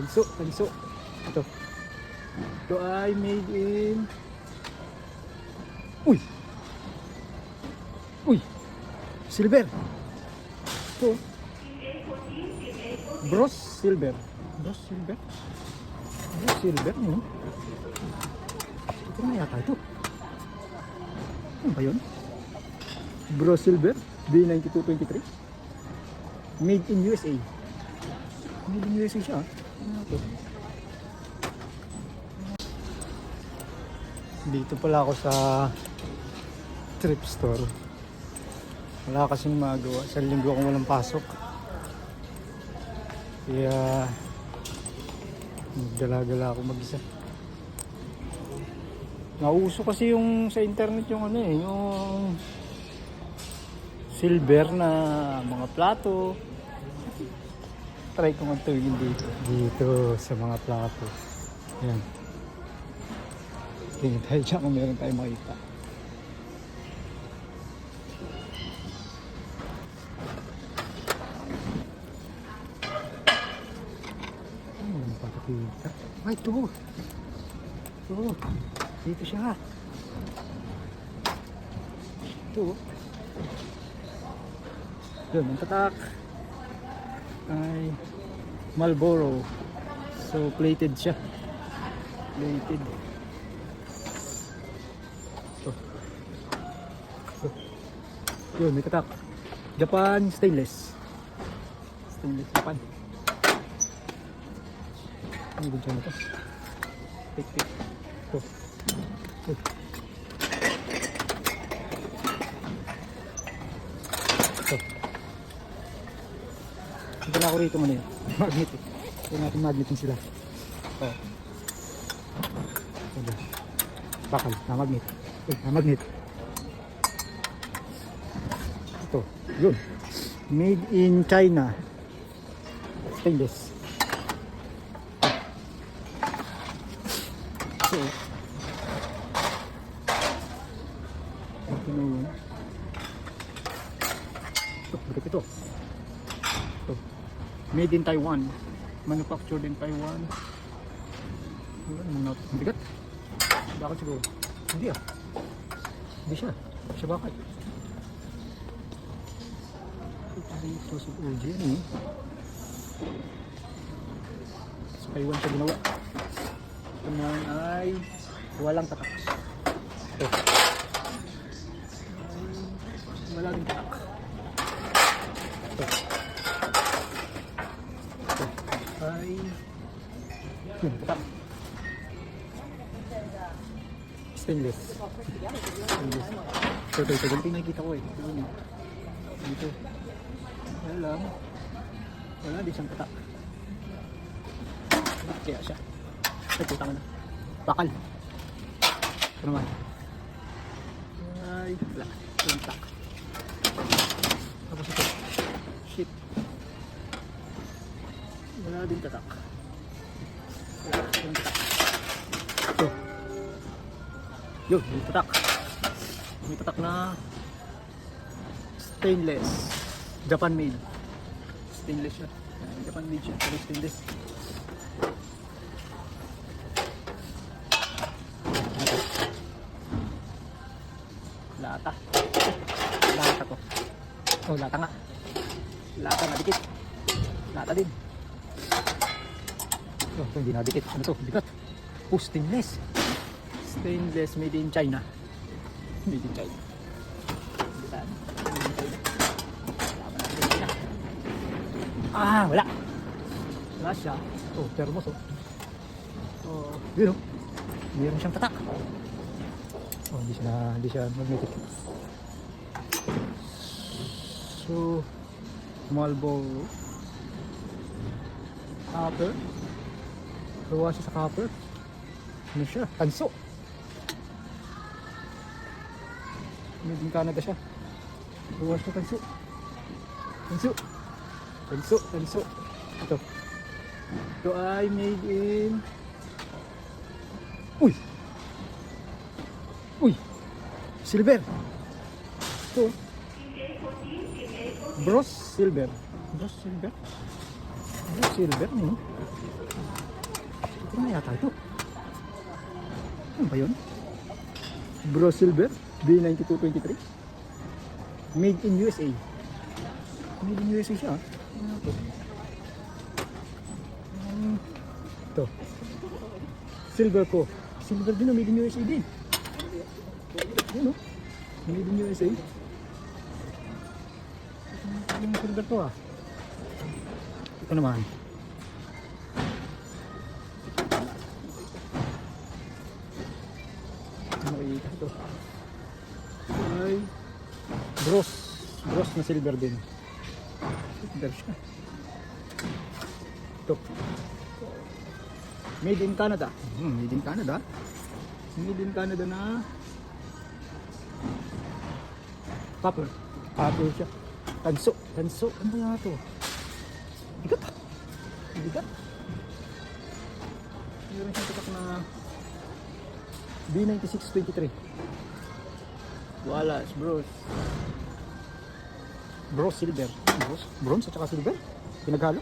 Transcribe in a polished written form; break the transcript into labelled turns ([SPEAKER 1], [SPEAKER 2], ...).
[SPEAKER 1] Tanso, tanso. Ito. Ito ay made in... Uy! Uy! Silver! Ito. Bros silver. Bros silver? Bros silver, no? Ito na yata ito. Ano ba yun? Bros silver D9223. Made in USA. Made in USA siya. Ano ito? Dito pala ako sa thrift store. Wala kasing magawa. Sa linggo akong walang pasok. Kaya magdala-gala ako mag-isa. Nauso kasi yung sa internet yung ano yung silver na mga plato. Try ko magtuwin dito sa mga plato. Ayan. Tingin tayo dyan kung meron tayong makita. Pakita. Ay, ito. Ito. Dito siya. Ito. Yun, ang tatak ay Marlboro. So, plated siya. Plated. Ito. Ito. Yun, may tatak. Japan stainless. Stainless Japan. Ano din siya na ito? Tik. Ito. Ito. Ito. Ito na ako rito muna yun. Magnet eh. Ito natin magnetin sila. Ito. Ito. Bakal. Na magnet. Na magnet. Ito. Yun. Made in China. Stainless. So, ito na yun. Ito. Made in Taiwan. Manufactured in Taiwan. Ang bigat. Bakit siguro? Hindi ah. Hindi siya. Siya bakit? Ito sa OG eh. Sa Taiwan siya ginawa. Ito naman ay walang tatak. Ito. Wala din tatak. Ito. Ito. Ay yun, tatak. Stainless. Stainless. Ito. Ganito yung nakikita ko eh. Dito. Wala lang. Wala din siyang tatak. Kaya siya. Ay, puta ka na. Bakal. Ito naman. Ay, wala. Tuntak. Tapos ito. Shit. Wala din tatak. Wala din tatak. Ito. Yun, may tatak. May tatak na stainless. Japan made. Stainless siya. Japan made siya. Pero stainless. Lata. Lata to. Oh, lata nga. Lata na dikit. Lata din. Oh, ito hindi na dikit. Ano to? Bigat. Oh, stainless. Stainless made in China. Made in China. Saan? Made in China. Ah, wala. Wala siya. Oh, thermos oh. Oh, yun oh. Meron siyang tatak. Oh, hindi siya magnetic. So, Marlboro copper. Gawa siya sa copper. Ano siya? Tanso. Made in Canada siya. Gawa siya tanso. Tanso. Ito. Ito ay made in... Uy! Silver. Ito. Bros silver. Bros silver. No? Ito na yata ito. Ano ba yun? Bro Silver B9223. Made in USA. Made in USA siya. Ano ito? Ito. Silver ko. Silver din, made in USA din. Ano? Made in USA. Yung silver to ah. Ito naman. Makikita ito. Ay. Bros. Bros na silver din. Silver siya. Ito. Made in Canada. Made in Canada. Made in Canada na copper. Copper siya. Tanso. Tanso. Ano ba yan ito? Bigat. Bigat. Meron siyang tatak na B9623. Wallace Bros. Bros silver. Bros. Bronze at saka silver. Pinaghalo.